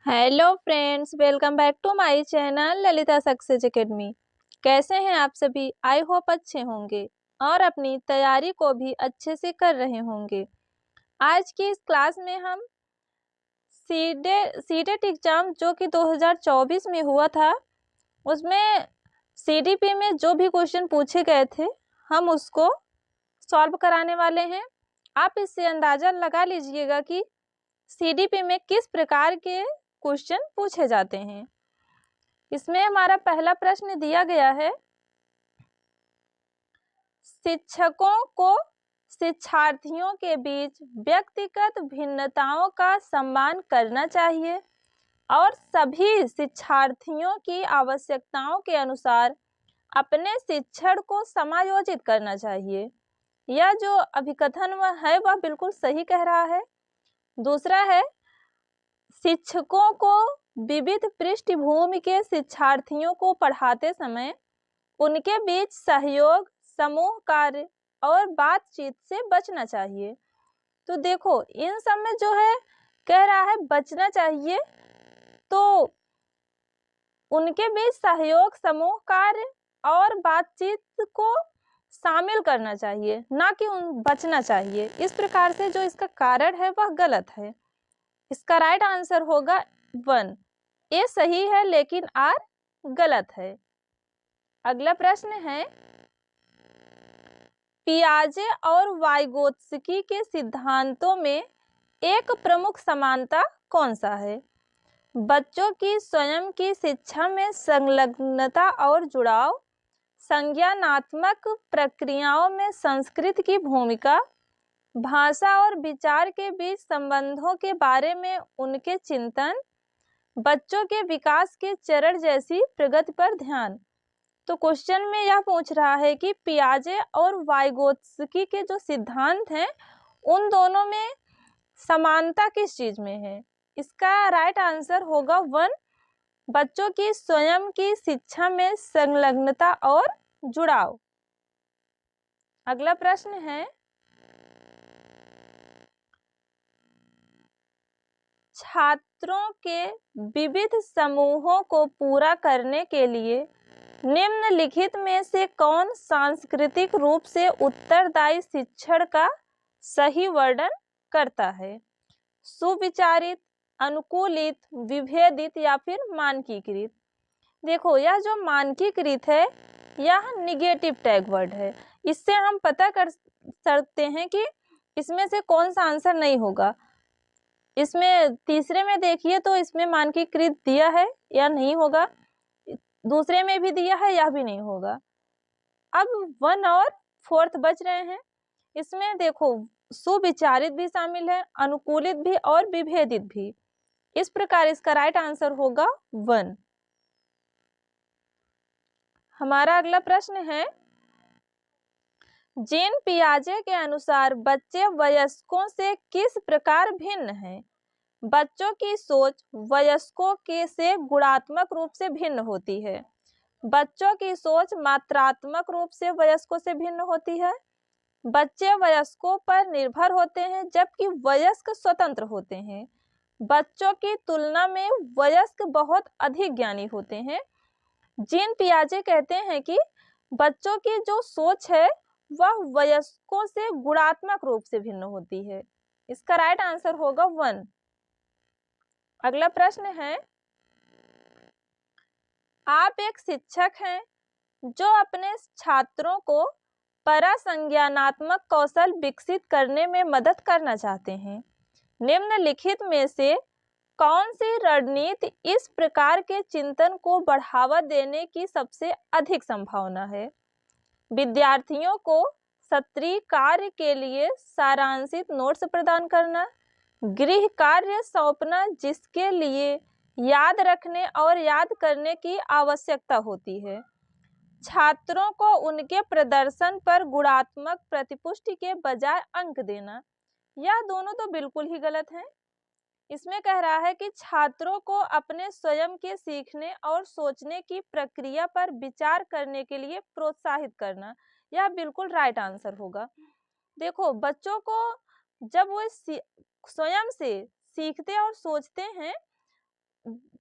Hello friends, welcome back to my channel Lalita success academy. कैसे हैं आप सभी? आई होप अच्छे होंगे और अपनी तैयारी को भी अच्छे से कर रहे होंगे। आज की इस क्लास में हम सीटेट एग्जाम जो कि 2024 में हुआ था, उसमें सीडीपी में जो भी क्वेश्चन पूछे गए थे हम उसको सॉल्व कराने वाले हैं। आप इससे अंदाजा लगा लीजिएगा कि सीडीपी में किस प्रकार के क्वेश्चन पूछे जाते हैं। इसमें हमारा पहला प्रश्न दिया गया है, शिक्षकों को शिक्षार्थियों के बीच व्यक्तिगत भिन्नताओं का सम्मान करना चाहिए और सभी शिक्षार्थियों की आवश्यकताओं के अनुसार अपने शिक्षण को समायोजित करना चाहिए। यह जो अभिकथन है वह बिल्कुल सही कह रहा है। दूसरा है, शिक्षकों को विविध पृष्ठभूमि के शिक्षार्थियों को पढ़ाते समय उनके बीच सहयोग, समूह कार्य और बातचीत से बचना चाहिए। तो देखो, इन सब में जो है कह रहा है बचना चाहिए, तो उनके बीच सहयोग, समूह कार्य और बातचीत को शामिल करना चाहिए, ना कि बचना चाहिए। इस प्रकार से जो इसका कारण है वह गलत है। इसका राइट आंसर होगा 1। ए सही है लेकिन आर गलत है। अगला प्रश्न है, पियाजे और वाइगोत्स्की के सिद्धांतों में एक प्रमुख समानता कौन सा है? बच्चों की स्वयं की शिक्षा में संलग्नता और जुड़ाव, संज्ञानात्मक प्रक्रियाओं में संस्कृत की भूमिका, भाषा और विचार के बीच संबंधों के बारे में उनके चिंतन, बच्चों के विकास के चरण जैसी प्रगति पर ध्यान। तो क्वेश्चन में यह पूछ रहा है कि पियाजे और वाइगोत्स्की के जो सिद्धांत हैं उन दोनों में समानता किस चीज में है? इसका राइट आंसर होगा 1, बच्चों की स्वयं की शिक्षा में संलग्नता और जुड़ाव। अगला प्रश्न है, छात्रों के विविध समूहों को पूरा करने के लिए निम्नलिखित में से कौन सांस्कृतिक रूप से उत्तरदायी शिक्षण का सही वर्णन करता है? सुविचारित, अनुकूलित, विभेदित या फिर मानकीकृत? देखो, यह जो मानकीकृत है यह निगेटिव टैग वर्ड है। इससे हम पता कर सकते हैं कि इसमें से कौन सा आंसर नहीं होगा। इसमें तीसरे में देखिए तो इसमें मानकीकृत दिया है, या नहीं होगा। दूसरे में भी दिया है, यह भी नहीं होगा। अब 1 और 4 बच रहे हैं। इसमें देखो, सुविचारित भी शामिल है, अनुकूलित भी और विभेदित भी। इस प्रकार इसका राइट आंसर होगा 1। हमारा अगला प्रश्न है, जीन पियाजे के अनुसार बच्चे वयस्कों से किस प्रकार भिन्न हैं? बच्चों की सोच वयस्कों के से गुणात्मक रूप से भिन्न होती है। बच्चों की सोच मात्रात्मक रूप से वयस्कों से भिन्न होती है। बच्चे वयस्कों पर निर्भर होते हैं जबकि वयस्क स्वतंत्र होते हैं। बच्चों की तुलना में वयस्क बहुत अधिक ज्ञानी होते हैं। जीन पियाजे कहते हैं कि बच्चों की जो सोच है वह वयस्कों से गुणात्मक रूप से भिन्न होती है। इसका राइट आंसर होगा 1। अगला प्रश्न है, आप एक शिक्षक हैं जो अपने छात्रों को परासंज्ञानात्मक कौशल विकसित करने में मदद करना चाहते हैं। निम्नलिखित में से कौन सी रणनीति इस प्रकार के चिंतन को बढ़ावा देने की सबसे अधिक संभावना है? विद्यार्थियों को सत्रीय कार्य के लिए सारांशित नोट्स प्रदान करना, गृह कार्य सौंपना जिसके लिए याद रखने और याद करने की आवश्यकता होती है, छात्रों को उनके प्रदर्शन पर गुणात्मक प्रतिपुष्टि के बजाय अंक देना। यह दोनों तो बिल्कुल ही गलत हैं। इसमें कह रहा है कि छात्रों को अपने स्वयं के सीखने और सोचने की प्रक्रिया पर विचार करने के लिए प्रोत्साहित करना। यह बिल्कुल राइट आंसर होगा। देखो, बच्चों को जब वो स्वयं से सीखते और सोचते हैं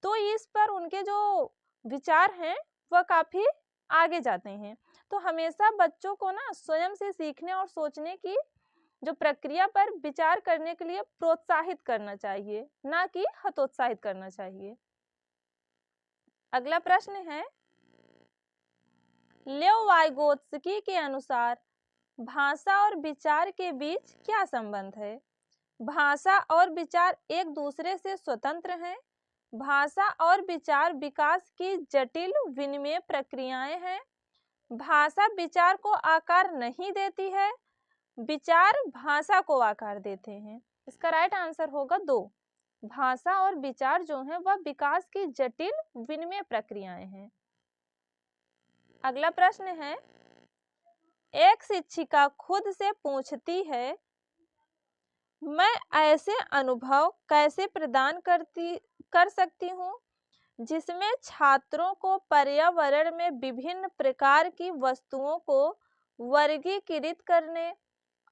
तो इस पर उनके जो विचार हैं वह काफी आगे जाते हैं। तो हमेशा बच्चों को ना स्वयं से सीखने और सोचने की जो प्रक्रिया पर विचार करने के लिए प्रोत्साहित करना चाहिए, ना कि हतोत्साहित करना चाहिए। अगला प्रश्न है, लेओ वाइगोत्स्की के अनुसार भाषा और विचार के बीच क्या संबंध है? भाषा और विचार एक दूसरे से स्वतंत्र हैं। भाषा और विचार विकास की जटिल विनिमय प्रक्रियाएं हैं। भाषा विचार को आकार नहीं देती है, विचार भाषा को आकार देते हैं। इसका राइट आंसर होगा 2। भाषा और विचार जो है वह विकास की जटिल विनिमय प्रक्रियाएं हैं। अगला प्रश्न है, एक शिक्षिका खुद से पूछती है, मैं ऐसे अनुभव कैसे प्रदान कर सकती हूँ जिसमें छात्रों को पर्यावरण में विभिन्न प्रकार की वस्तुओं को वर्गीकृत करने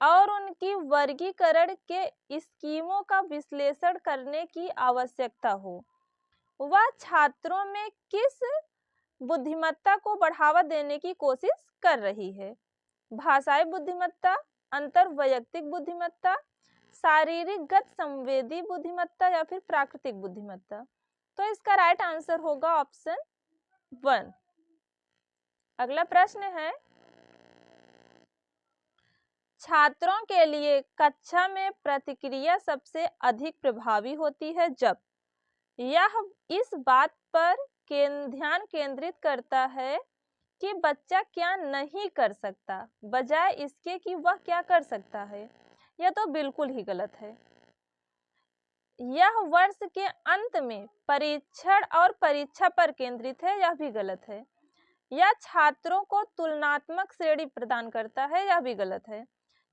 और उनकी वर्गीकरण के स्कीमों का विश्लेषण करने की आवश्यकता हो। वह छात्रों में किस बुद्धिमत्ता को बढ़ावा देने की कोशिश कर रही है? भाषाई बुद्धिमत्ता, अंतर्वैयक्तिक बुद्धिमत्ता, शारीरिकगत संवेदी बुद्धिमत्ता या फिर प्राकृतिक बुद्धिमत्ता? तो इसका राइट आंसर होगा ऑप्शन 1। अगला प्रश्न है, छात्रों के लिए कक्षा में प्रतिक्रिया सबसे अधिक प्रभावी होती है जब यह इस बात पर ध्यान केंद्रित करता है कि बच्चा क्या नहीं कर सकता, बजाय इसके कि वह क्या कर सकता है। यह तो बिल्कुल ही गलत है। यह वर्ष के अंत में परीक्षण और परीक्षा पर केंद्रित है, यह भी गलत है। यह छात्रों को तुलनात्मक श्रेणी प्रदान करता है, यह भी गलत है।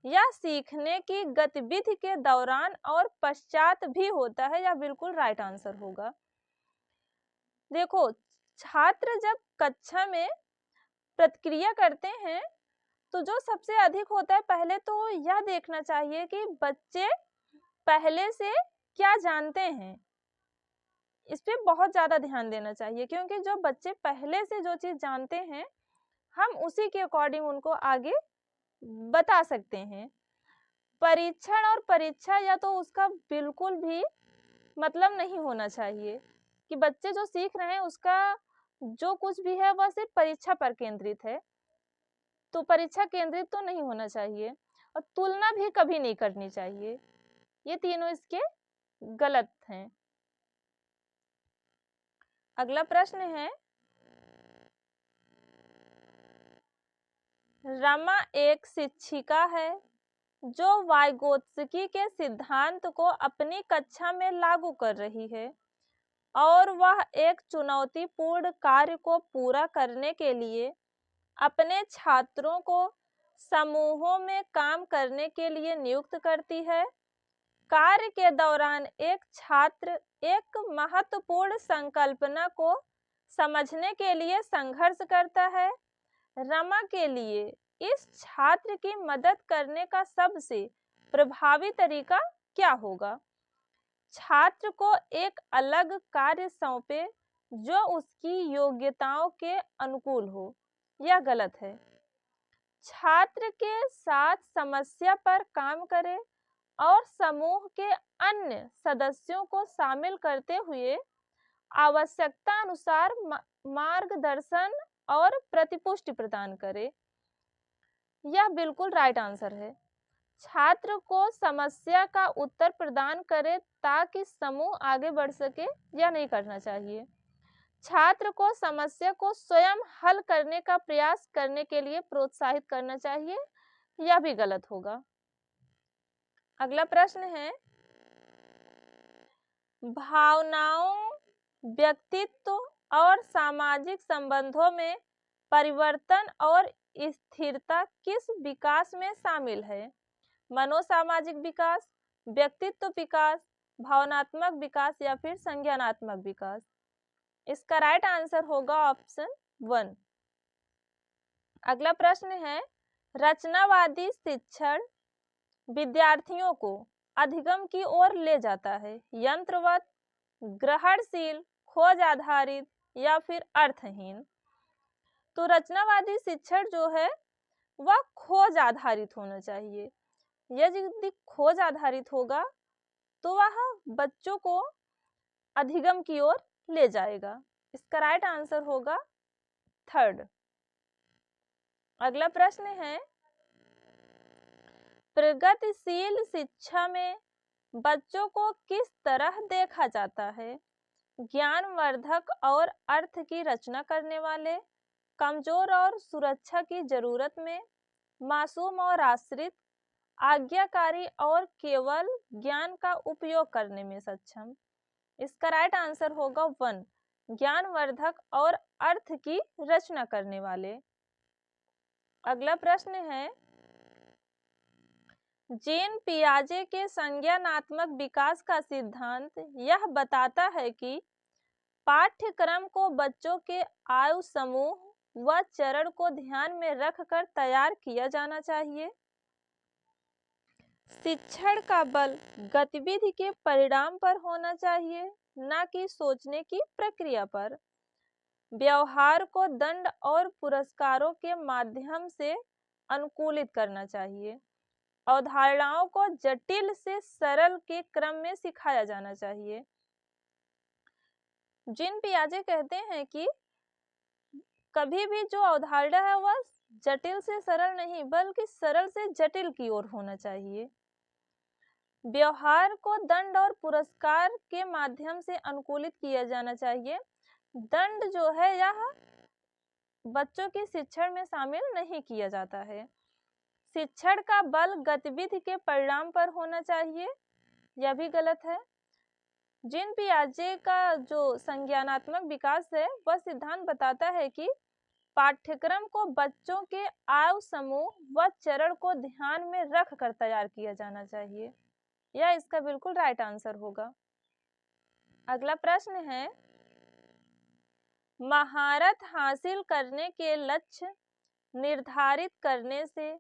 यह सीखने की गतिविधि के दौरान और पश्चात भी होता है, यह बिल्कुल राइट आंसर होगा। देखो, छात्र जब कक्षा में प्रतिक्रिया करते हैं तो जो सबसे अधिक होता है, पहले तो यह देखना चाहिए कि बच्चे पहले से क्या जानते हैं। इस पे बहुत ज्यादा ध्यान देना चाहिए, क्योंकि जो बच्चे पहले से जो चीज जानते हैं हम उसी के अकॉर्डिंग उनको आगे बता सकते हैं। परीक्षण और परीक्षा या तो उसका बिल्कुल भी मतलब नहीं होना चाहिए कि बच्चे जो सीख रहे हैं उसका जो कुछ भी है वह सिर्फ परीक्षा पर केंद्रित है, तो परीक्षा केंद्रित तो नहीं होना चाहिए। और तुलना भी कभी नहीं करनी चाहिए। ये तीनों इसके गलत हैं। अगला प्रश्न है, रमा एक शिक्षिका है जो वाइगोत्स्की के सिद्धांत को अपनी कक्षा में लागू कर रही है और वह एक चुनौतीपूर्ण कार्य को पूरा करने के लिए अपने छात्रों को समूहों में काम करने के लिए नियुक्त करती है। कार्य के दौरान एक छात्र एक महत्वपूर्ण संकल्पना को समझने के लिए संघर्ष करता है। रमा के लिए इस छात्र की मदद करने का सबसे प्रभावी तरीका क्या होगा? छात्र को एक अलग कार्य सौंपे जो उसकी योग्यताओं के अनुकूल हो। यह गलत है। छात्र के साथ समस्या पर काम करें और समूह के अन्य सदस्यों को शामिल करते हुए आवश्यकता अनुसार मार्गदर्शन और प्रतिपुष्टि प्रदान करें। यह बिल्कुल राइट आंसर है। छात्र को समस्या का उत्तर प्रदान करें ताकि समूह आगे बढ़ सके, यह नहीं करना चाहिए। छात्र को समस्या को स्वयं हल करने का प्रयास करने के लिए प्रोत्साहित करना चाहिए, यह भी गलत होगा। अगला प्रश्न है, भावनाओं, व्यक्तित्व और सामाजिक संबंधों में परिवर्तन और स्थिरता किस विकास में शामिल है? मनोसामाजिक विकास, व्यक्तित्व विकास, भावनात्मक विकास या फिर संज्ञानात्मक विकास? इसका राइट आंसर होगा ऑप्शन 1। अगला प्रश्न है, रचनावादी शिक्षण विद्यार्थियों को अधिगम की ओर ले जाता है, यंत्रवत, ग्रहणशील, खोज आधारित या फिर अर्थहीन। तो रचनावादी शिक्षण जो है वह खोज आधारित होना चाहिए। यदि खोज आधारित होगा तो वह बच्चों को अधिगम की ओर ले जाएगा। इसका राइट आंसर होगा थर्ड। अगला प्रश्न है, प्रगतिशील शिक्षा में बच्चों को किस तरह देखा जाता है? ज्ञानवर्धक और अर्थ की रचना करने वाले, कमजोर और सुरक्षा की जरूरत में, मासूम और आश्रित, आज्ञाकारी और केवल ज्ञान का उपयोग करने में सक्षम। इसका राइट आंसर होगा 1, ज्ञानवर्धक और अर्थ की रचना करने वाले। अगला प्रश्न है, जीन पियाजे के संज्ञानात्मक विकास का सिद्धांत यह बताता है कि पाठ्यक्रम को बच्चों के आयु समूह व चरण को ध्यान में रखकर तैयार किया जाना चाहिए। शिक्षण का बल गतिविधि के परिणाम पर होना चाहिए, न कि सोचने की प्रक्रिया पर। व्यवहार को दंड और पुरस्कारों के माध्यम से अनुकूलित करना चाहिए। अवधारणाओं को जटिल से सरल के क्रम में सिखाया जाना चाहिए। जीन पियाजे कहते हैं कि कभी भी जो अवधारणा है वह जटिल से सरल नहीं बल्कि सरल से जटिल की ओर होना चाहिए। व्यवहार को दंड और पुरस्कार के माध्यम से अनुकूलित किया जाना चाहिए। दंड जो है यह बच्चों के शिक्षण में शामिल नहीं किया जाता है। शिक्षण का बल गतिविधि के परिणाम पर होना चाहिए, यह भी गलत है। जीन पियाजे का जो संज्ञानात्मक विकास है वह सिद्धांत बताता है कि पाठ्यक्रम को बच्चों के आयु समूह व चरण को ध्यान में रखकर तैयार किया जाना चाहिए। यह इसका बिल्कुल राइट आंसर होगा। अगला प्रश्न है, महारत हासिल करने के लक्ष्य निर्धारित करने से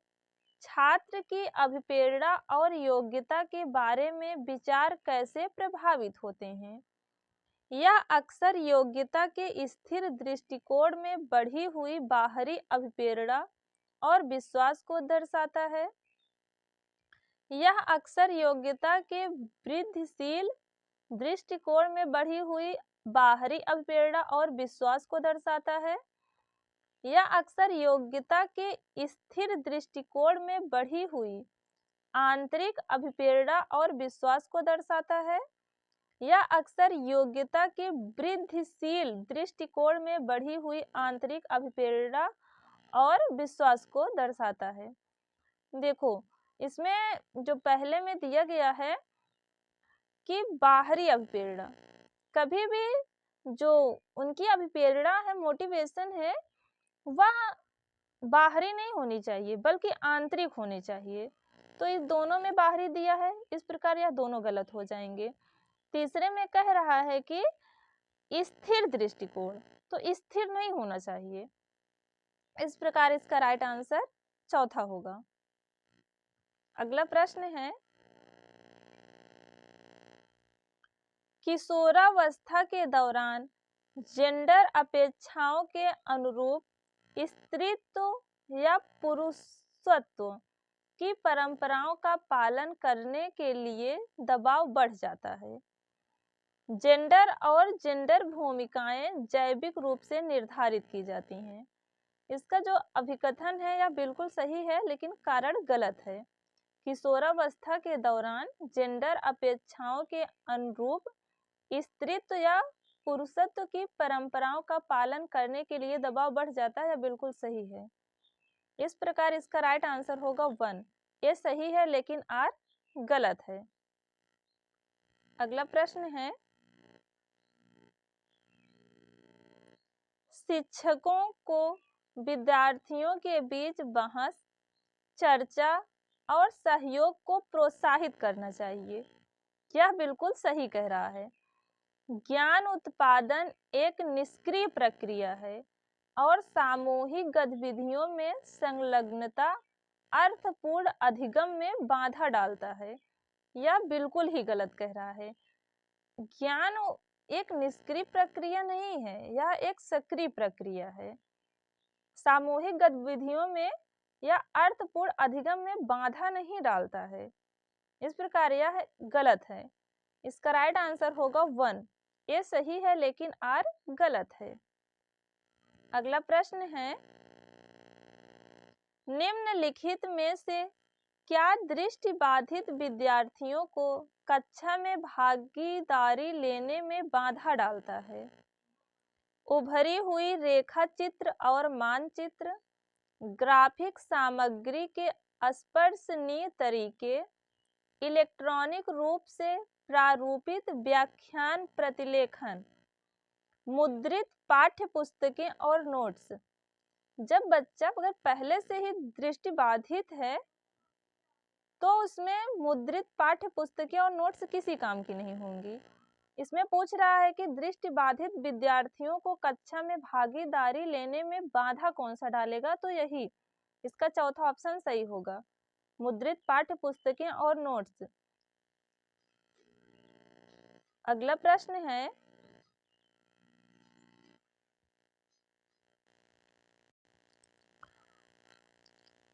छात्र की अभिप्रेरणा और योग्यता के बारे में विचार कैसे प्रभावित होते हैं? यह अक्सर योग्यता के स्थिर दृष्टिकोण में बढ़ी हुई बाहरी अभिप्रेरणा और विश्वास को दर्शाता है। यह अक्सर योग्यता के वृद्धिशील दृष्टिकोण में बढ़ी हुई बाहरी अभिप्रेरणा और विश्वास को दर्शाता है। यह अक्सर योग्यता के स्थिर दृष्टिकोण में बढ़ी हुई आंतरिक अभिप्रेरणा और विश्वास को दर्शाता है। यह अक्सर योग्यता के वृद्धिशील दृष्टिकोण में बढ़ी हुई आंतरिक अभिप्रेरणा और विश्वास को दर्शाता है। देखो, इसमें जो पहले में दिया गया है कि बाहरी अभिप्रेरणा, कभी भी जो उनकी अभिप्रेरणा है, मोटिवेशन है, वह बाहरी नहीं होनी चाहिए बल्कि आंतरिक होनी चाहिए। तो इस दोनों में बाहरी दिया है, इस प्रकार यह दोनों गलत हो जाएंगे। तीसरे में कह रहा है कि स्थिर दृष्टिकोण, तो स्थिर नहीं होना चाहिए। इस प्रकार इसका राइट आंसर चौथा होगा। अगला प्रश्न है, किशोरावस्था के दौरान जेंडर अपेक्षाओं के अनुरूप स्त्रीत्व या पुरुषत्व की परंपराओं का पालन करने के लिए दबाव बढ़ जाता है। जेंडर और जेंडर भूमिकाएं जैविक रूप से निर्धारित की जाती हैं। इसका जो अभिकथन है यह बिल्कुल सही है, लेकिन कारण गलत है। किशोरावस्था के दौरान जेंडर अपेक्षाओं के अनुरूप स्त्रीत्व या पुरुषत्व की परंपराओं का पालन करने के लिए दबाव बढ़ जाता है, बिल्कुल सही है। इस प्रकार इसका राइट आंसर होगा 1। ये सही है लेकिन आर गलत है। अगला प्रश्न है, शिक्षकों को विद्यार्थियों के बीच बहस, चर्चा और सहयोग को प्रोत्साहित करना चाहिए। यह बिल्कुल सही कह रहा है। ज्ञान उत्पादन एक निष्क्रिय प्रक्रिया है और सामूहिक गतिविधियों में संलग्नता अर्थपूर्ण अधिगम में बाधा डालता है। यह बिल्कुल ही गलत कह रहा है। ज्ञान एक निष्क्रिय प्रक्रिया नहीं है, यह एक सक्रिय प्रक्रिया है। सामूहिक गतिविधियों में या अर्थपूर्ण अधिगम में बाधा नहीं डालता है, इस प्रकार यह गलत है। इसका राइट आंसर होगा 1। ए सही है लेकिन आर गलत है। अगला प्रश्न है, निम्नलिखित में से क्या दृष्टिबाधित विद्यार्थियों को कक्षा में भागीदारी लेने में बाधा डालता है? उभरी हुई रेखा चित्र और मानचित्र, ग्राफिक सामग्री के स्पर्शनीय तरीके, इलेक्ट्रॉनिक रूप से प्रारूपित व्याख्यान प्रतिलेखन, मुद्रित पाठ्य पुस्तकें और नोट्स। जब बच्चा अगर पहले से ही दृष्टिबाधित है तो उसमें मुद्रित पाठ्य पुस्तकें और नोट्स किसी काम की नहीं होंगी। इसमें पूछ रहा है कि दृष्टिबाधित विद्यार्थियों को कक्षा में भागीदारी लेने में बाधा कौन सा डालेगा, तो यही इसका चौथा ऑप्शन सही होगा, मुद्रित पाठ्य पुस्तकें और नोट्स। अगला प्रश्न है,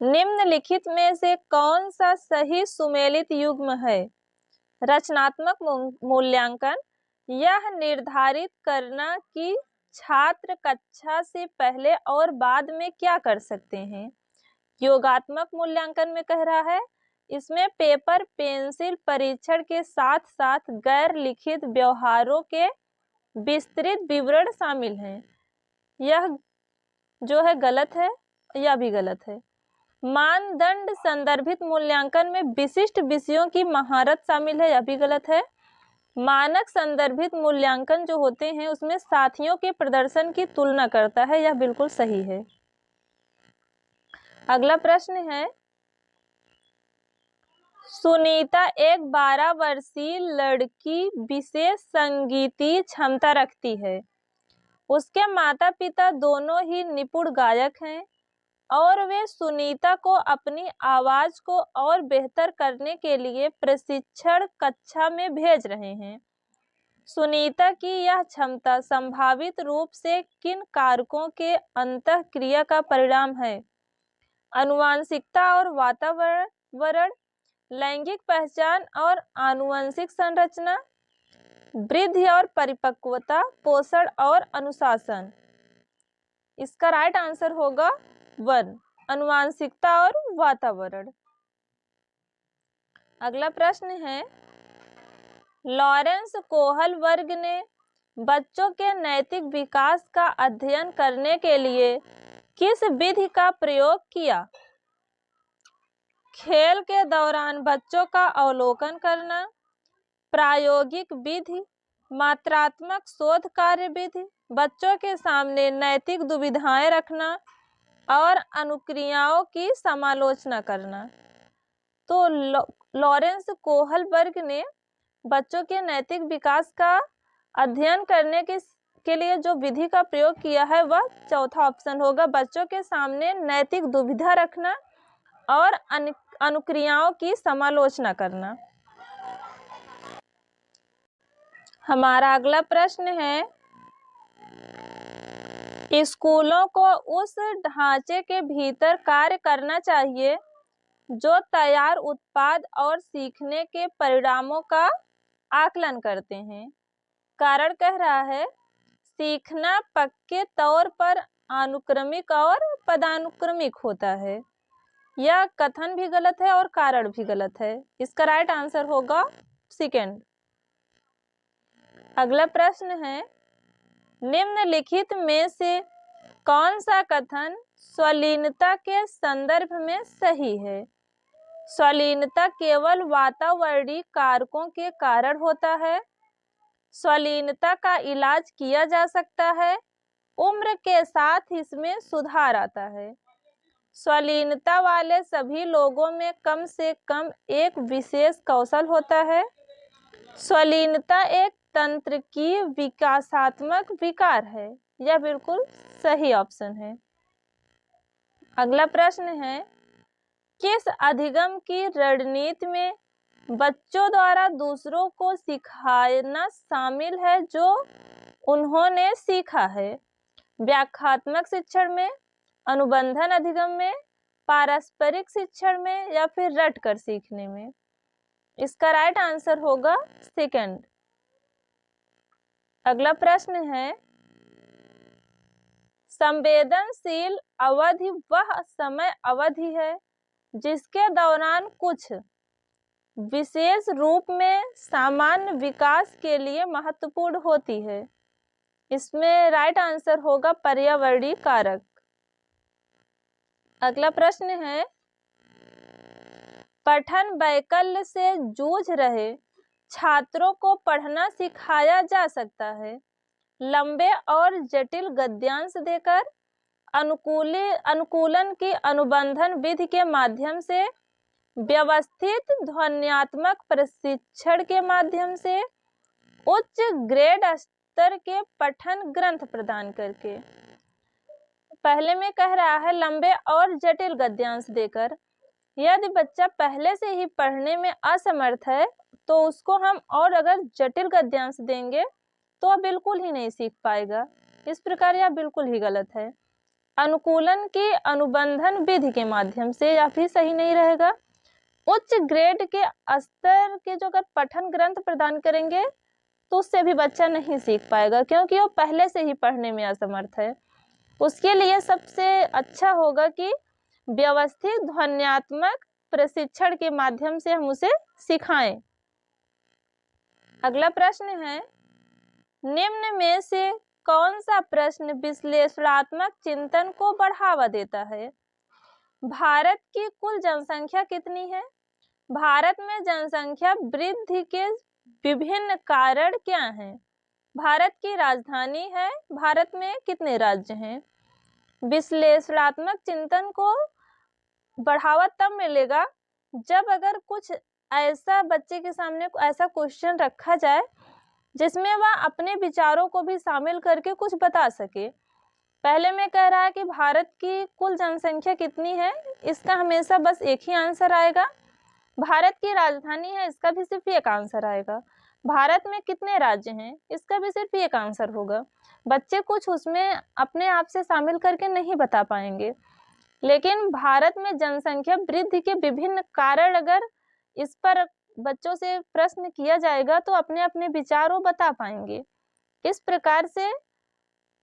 निम्नलिखित में से कौन सा सही सुमेलित युग्म है? रचनात्मक मूल्यांकन, यह निर्धारित करना कि छात्र कक्षा से पहले और बाद में क्या कर सकते हैं। योगात्मक मूल्यांकन में कह रहा है, इसमें पेपर पेंसिल परीक्षण के साथ साथ गैर लिखित व्यवहारों के विस्तृत विवरण शामिल हैं। यह जो है गलत है, यह भी गलत है। मानदंड संदर्भित मूल्यांकन में विशिष्ट विषयों की महारत शामिल है, यह भी गलत है। मानक संदर्भित मूल्यांकन जो होते हैं उसमें साथियों के प्रदर्शन की तुलना करता है, यह बिल्कुल सही है। अगला प्रश्न है, सुनीता एक 12 वर्षीय लड़की विशेष संगीतीय क्षमता रखती है। उसके माता पिता दोनों ही निपुण गायक हैं और वे सुनीता को अपनी आवाज को और बेहतर करने के लिए प्रशिक्षण कक्षा में भेज रहे हैं। सुनीता की यह क्षमता संभावित रूप से किन कारकों के अंतःक्रिया का परिणाम है? आनुवंशिकता और वातावरण, लैंगिक पहचान और आनुवंशिक संरचना, वृद्धि और परिपक्वता, पोषण और अनुशासन। इसका राइट आंसर होगा 1, आनुवंशिकता और वातावरण। अगला प्रश्न है, लॉरेंस कोहल वर्ग ने बच्चों के नैतिक विकास का अध्ययन करने के लिए किस विधि का प्रयोग किया? खेल के दौरान बच्चों का अवलोकन करना, प्रायोगिक विधि, मात्रात्मक शोध कार्य विधि, बच्चों के सामने नैतिक दुविधाएं रखना और अनुक्रियाओं की समालोचना करना। तो लॉरेंस कोहल वर्ग ने बच्चों के नैतिक विकास का अध्ययन करने के लिए जो विधि का प्रयोग किया है वह चौथा ऑप्शन होगा, बच्चों के सामने नैतिक दुविधा रखना और अनुक्रियाओं की समालोचना करना। हमारा अगला प्रश्न है, स्कूलों को उस ढांचे के भीतर कार्य करना चाहिए जो तैयार उत्पाद और सीखने के परिणामों का आकलन करते हैं। कारण कह रहा है, सीखना पक्के तौर पर अनुक्रमिक और पदानुक्रमिक होता है। यह कथन भी गलत है और कारण भी गलत है। इसका राइट आंसर होगा सेकंड। अगला प्रश्न है, निम्नलिखित में से कौन सा कथन स्वलीनता के संदर्भ में सही है? स्वलीनता केवल वातावरणीय कारकों के कारण होता है। स्वलीनता का इलाज किया जा सकता है। उम्र के साथ इसमें सुधार आता है। स्वलीनता वाले सभी लोगों में कम से कम एक विशेष कौशल होता है। स्वलीनता एक तंत्रिकीय विकासात्मक विकार है। यह बिल्कुल सही ऑप्शन है। अगला प्रश्न है, किस अधिगम की रणनीति में बच्चों द्वारा दूसरों को सिखाना शामिल है जो उन्होंने सीखा है। व्याख्यात्मक शिक्षण में, अनुबंधन अधिगम में, पारस्परिक शिक्षण में या फिर रट कर सीखने में। इसका राइट आंसर होगा सेकंड। अगला प्रश्न है, संवेदनशील अवधि वह समय अवधि है जिसके दौरान कुछ विशेष रूप में सामान्य विकास के लिए महत्वपूर्ण होती है। इसमें राइट आंसर होगा पर्यावरणीय कारक। अगला प्रश्न है, पठन वैकल्य से जूझ रहे छात्रों को पढ़ना सिखाया जा सकता है। लंबे और जटिल गद्यांश देकर, अनुकूलन की अनुबंधन विधि के माध्यम से, व्यवस्थित ध्वन्यात्मक प्रशिक्षण के माध्यम से, उच्च ग्रेड स्तर के पठन ग्रंथ प्रदान करके। पहले में कह रहा है लंबे और जटिल गद्यांश देकर। यदि बच्चा पहले से ही पढ़ने में असमर्थ है तो उसको हम और अगर जटिल गद्यांश देंगे तो वह बिल्कुल ही नहीं सीख पाएगा। इस प्रकार यह बिल्कुल ही गलत है। अनुकूलन की अनुबंधन विधि के माध्यम से या फिर सही नहीं रहेगा। उच्च ग्रेड के स्तर के जो अगर पठन ग्रंथ प्रदान करेंगे तो उससे भी बच्चा नहीं सीख पाएगा क्योंकि वो पहले से ही पढ़ने में असमर्थ है। उसके लिए सबसे अच्छा होगा कि व्यवस्थित ध्वन्यात्मक प्रशिक्षण के माध्यम से हम उसे सिखाएं। अगला प्रश्न है, निम्न में से कौन सा प्रश्न विश्लेषणात्मक चिंतन को बढ़ावा देता है? भारत की कुल जनसंख्या कितनी है? भारत में जनसंख्या वृद्धि के विभिन्न कारण क्या हैं? भारत की राजधानी है। भारत में कितने राज्य हैं? विश्लेषणात्मक चिंतन को बढ़ावा तब मिलेगा जब अगर कुछ ऐसा बच्चे के सामने ऐसा क्वेश्चन रखा जाए जिसमें वह अपने विचारों को भी शामिल करके कुछ बता सके। पहले में कह रहा है कि भारत की कुल जनसंख्या कितनी है, इसका हमेशा बस एक ही आंसर आएगा। भारत की राजधानी है, इसका भी सिर्फ एक आंसर आएगा। भारत में कितने राज्य हैं, इसका भी सिर्फ एक आंसर होगा। बच्चे कुछ उसमें अपने आप से शामिल करके नहीं बता पाएंगे। लेकिन भारत में जनसंख्या वृद्धि के विभिन्न कारण अगर इस पर बच्चों से प्रश्न किया जाएगा तो अपने अपने विचार वो बता पाएंगे। इस प्रकार से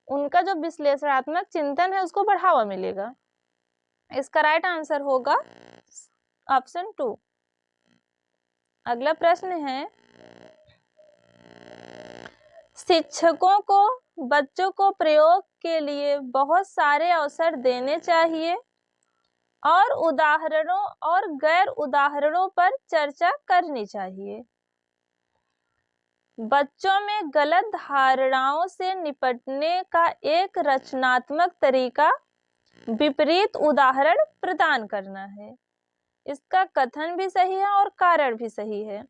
उनका जो विश्लेषणात्मक चिंतन है उसको बढ़ावा मिलेगा। इसका राइट आंसर होगा ऑप्शन 2। अगला प्रश्न है, शिक्षकों को बच्चों को प्रयोग के लिए बहुत सारे अवसर देने चाहिए और उदाहरणों और गैर उदाहरणों पर चर्चा करनी चाहिए। बच्चों में गलत धारणाओं से निपटने का एक रचनात्मक तरीका विपरीत उदाहरण प्रदान करना है। इसका कथन भी सही है और कारण भी सही है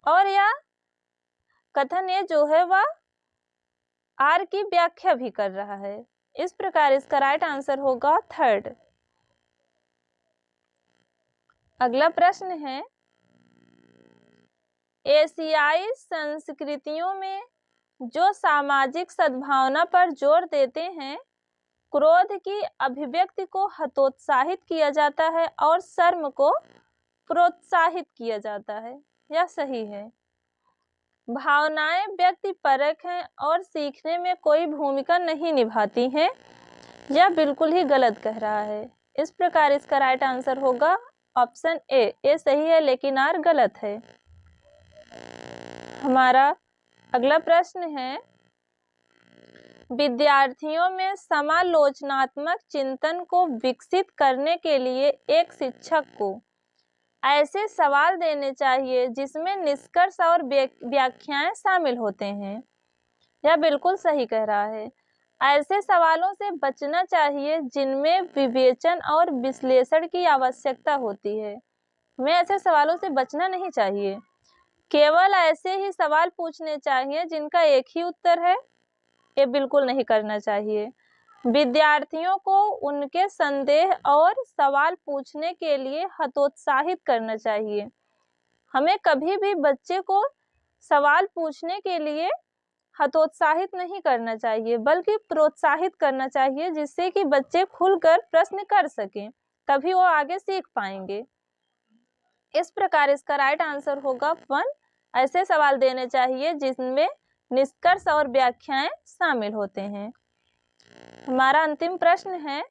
और यह कथन ये जो है वह आर की व्याख्या भी कर रहा है। इस प्रकार इसका राइट आंसर होगा 3rd। अगला प्रश्न है, एशियाई संस्कृतियों में जो सामाजिक सद्भावना पर जोर देते हैं, क्रोध की अभिव्यक्ति को हतोत्साहित किया जाता है और शर्म को प्रोत्साहित किया जाता है। यह सही है। भावनाएं व्यक्तिपरक हैं और सीखने में कोई भूमिका नहीं निभाती हैं। यह बिल्कुल ही गलत कह रहा है। इस प्रकार इसका राइट आंसर होगा ऑप्शन ए सही है लेकिन आर गलत है। हमारा अगला प्रश्न है, विद्यार्थियों में समालोचनात्मक चिंतन को विकसित करने के लिए एक शिक्षक को ऐसे सवाल देने चाहिए जिसमें निष्कर्ष और व्याख्याएं शामिल होते हैं। यह बिल्कुल सही कह रहा है। ऐसे सवालों से बचना चाहिए जिनमें विवेचन और विश्लेषण की आवश्यकता होती है। हमें ऐसे सवालों से बचना नहीं चाहिए। केवल ऐसे ही सवाल पूछने चाहिए जिनका एक ही उत्तर है। ये बिल्कुल नहीं करना चाहिए। विद्यार्थियों को उनके संदेह और सवाल पूछने के लिए हतोत्साहित करना चाहिए। हमें कभी भी बच्चे को सवाल पूछने के लिए हतोत्साहित नहीं करना चाहिए, बल्कि प्रोत्साहित करना चाहिए, जिससे कि बच्चे खुलकर प्रश्न कर सकें, तभी वो आगे सीख पाएंगे। इस प्रकार इसका राइट आंसर होगा 1। ऐसे सवाल देने चाहिए जिनमें निष्कर्ष और व्याख्याएं शामिल होते हैं। हमारा अंतिम प्रश्न है,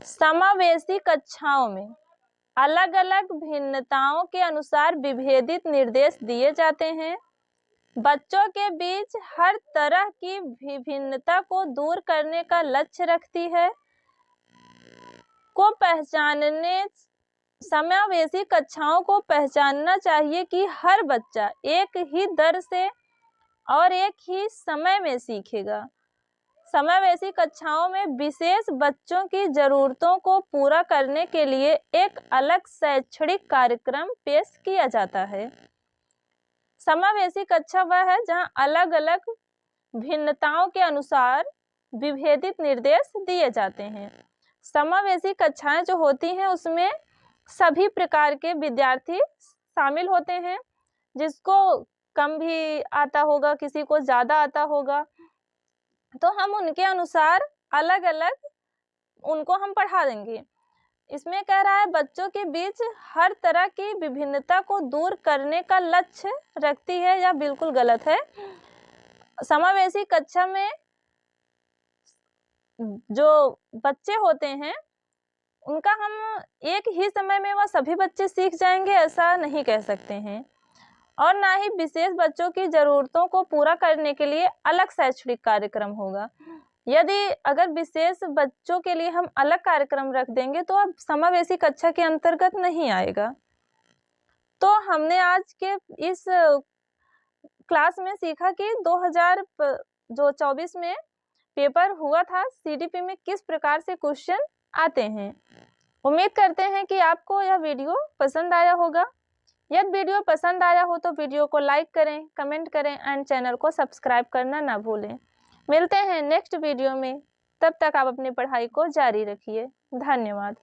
समावेशी कक्षाओं में अलग अलग भिन्नताओं के अनुसार विभेदित निर्देश दिए जाते हैं। बच्चों के बीच हर तरह की विभिन्नता को दूर करने का लक्ष्य रखती है। समावेशी कक्षाओं को पहचानना चाहिए कि हर बच्चा एक ही दर से और एक ही समय में सीखेगा। समावेशी कक्षाओं में विशेष बच्चों की जरूरतों को पूरा करने के लिए एक अलग शैक्षणिक कार्यक्रम पेश किया जाता है। समावेशी कक्षा वह है जहां अलग अलग भिन्नताओं के अनुसार विभेदित निर्देश दिए जाते हैं। समावेशी कक्षाएं जो होती हैं उसमें सभी प्रकार के विद्यार्थी शामिल होते हैं, जिसको कम भी आता होगा, किसी को ज़्यादा आता होगा, तो हम उनके अनुसार अलग अलग उनको हम पढ़ा देंगे। इसमें कह रहा है बच्चों के बीच हर तरह की विभिन्नता को दूर करने का लक्ष्य रखती है, यह बिल्कुल गलत है। समावेशी कक्षा में जो बच्चे होते हैं उनका हम एक ही समय में वह सभी बच्चे सीख जाएंगे, ऐसा नहीं कह सकते हैं। और ना ही विशेष बच्चों की जरूरतों को पूरा करने के लिए अलग शैक्षणिक कार्यक्रम होगा। यदि अगर विशेष बच्चों के लिए हम अलग कार्यक्रम रख देंगे तो अब समावेशी कक्षा के अंतर्गत नहीं आएगा। तो हमने आज के इस क्लास में सीखा कि 2024 में पेपर हुआ था, सीडीपी में किस प्रकार से क्वेश्चन आते हैं। उम्मीद करते हैं कि आपको यह वीडियो पसंद आया होगा। यदि वीडियो पसंद आया हो तो वीडियो को लाइक करें, कमेंट करें एंड चैनल को सब्सक्राइब करना ना भूलें। मिलते हैं नेक्स्ट वीडियो में, तब तक आप अपनी पढ़ाई को जारी रखिए। धन्यवाद।